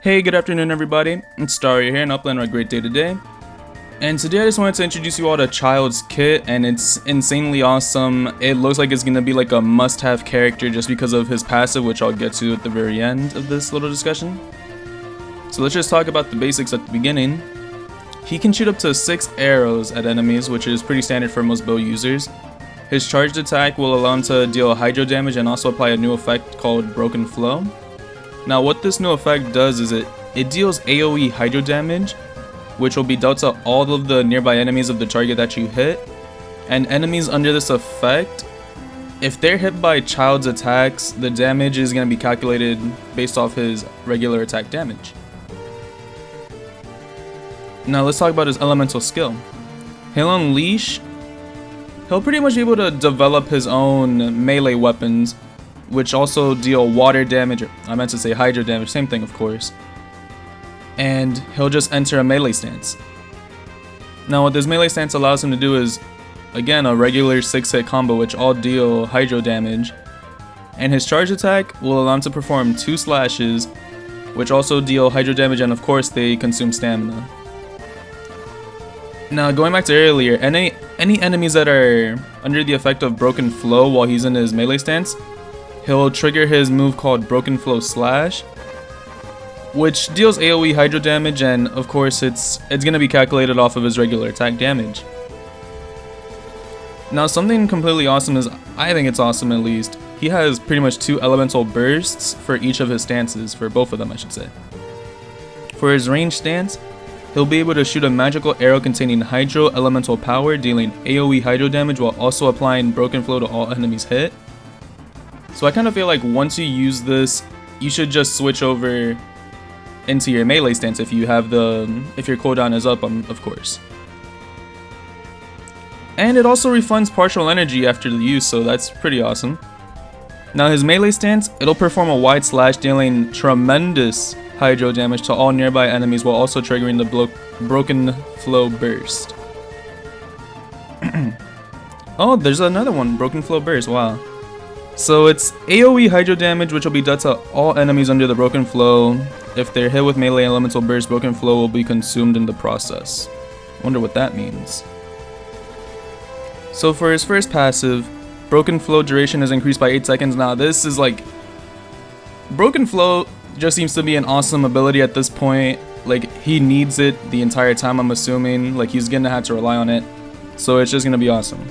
Hey, good afternoon everybody, it's Starry here and uploading a great day today. And today I just wanted to introduce you all to Childe's kit, and it's insanely awesome. It looks like it's gonna be like a must-have character just because of his passive, which I'll get to at the very end of this little discussion. So let's just talk about the basics at the beginning. He can shoot up to 6 arrows at enemies, which is pretty standard for most bow users. His charged attack will allow him to deal hydro damage and also apply a new effect called Broken Flow. Now what this new effect does is it deals AoE hydro damage, which will be dealt to all of the nearby enemies of the target that you hit. And enemies under this effect, if they're hit by Childe's attacks, the damage is going to be calculated based off his regular attack damage. Now let's talk about his elemental skill. He'll unleash. He'll pretty much be able to develop his own melee weapons, which also deal water damage, I meant to say hydro damage, same thing of course. And he'll just enter a melee stance. Now what this melee stance allows him to do is, again, a regular 6-hit combo which all deal hydro damage. And his charge attack will allow him to perform 2 slashes, which also deal hydro damage, and of course they consume stamina. Now going back to earlier, any enemies that are under the effect of Broken Flow while he's in his melee stance, he'll trigger his move called Broken Flow Slash, which deals AoE hydro damage, and of course it's going to be calculated off of his regular attack damage. Now something completely awesome is, I think it's awesome at least, he has pretty much 2 elemental bursts for each of his stances, for both of them I should say. For his range stance, he'll be able to shoot a magical arrow containing hydro elemental power, dealing AoE hydro damage while also applying Broken Flow to all enemies hit. So I kind of feel like once you use this, you should just switch over into your melee stance if you have if your cooldown is up, of course. And it also refunds partial energy after the use, so that's pretty awesome. Now his melee stance, it'll perform a wide slash, dealing tremendous hydro damage to all nearby enemies while also triggering the Broken Flow burst. Oh, there's another one, Broken Flow burst, wow. So it's AoE hydro damage, which will be dealt to all enemies under the Broken Flow. If they're hit with melee elemental burst, Broken Flow will be consumed in the process. Wonder what that means. So for his first passive, Broken Flow duration is increased by 8 seconds. Now this is like, Broken Flow just seems to be an awesome ability at this point. Like, he needs it the entire time, I'm assuming. Like, he's gonna have to rely on it, so it's just gonna be awesome.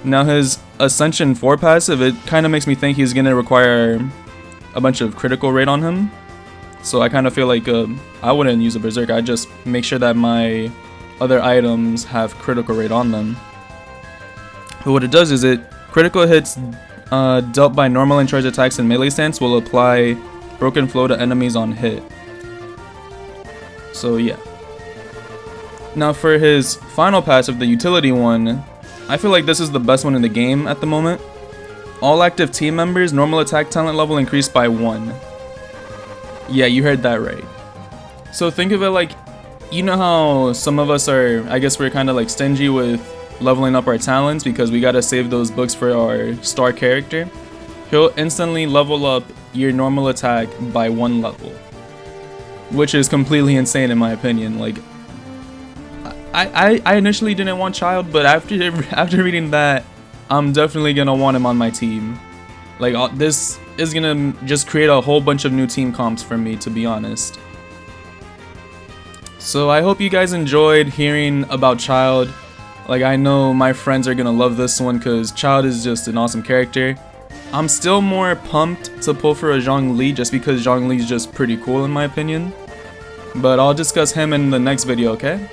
Now his Ascension 4 passive, it kind of makes me think he's gonna require a bunch of critical rate on him. So I kind of feel like I wouldn't use a Berserk, I'd just make sure that my other items have critical rate on them. But what it does is critical hits dealt by normal and charged attacks in melee stance will apply Broken Flow to enemies on hit. So yeah. Now for his final passive, the utility one, I feel like this is the best one in the game at the moment. All active team members' normal attack talent level increased by 1. Yeah, you heard that right. So think of it like, you know how some of us are, I guess we're kind of like stingy with leveling up our talents because we gotta save those books for our star character. He'll instantly level up your normal attack by 1 level, which is completely insane in my opinion. Like, I initially didn't want Childe, but after reading that, I'm definitely gonna want him on my team. Like, this is gonna just create a whole bunch of new team comps for me, to be honest. So I hope you guys enjoyed hearing about Childe. Like, I know my friends are gonna love this one because Childe is just an awesome character. I'm still more pumped to pull for a Zhongli just because Zhongli's just pretty cool in my opinion. But I'll discuss him in the next video, okay?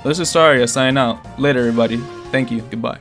This is Starry, signing out. Later everybody. Thank you. Goodbye.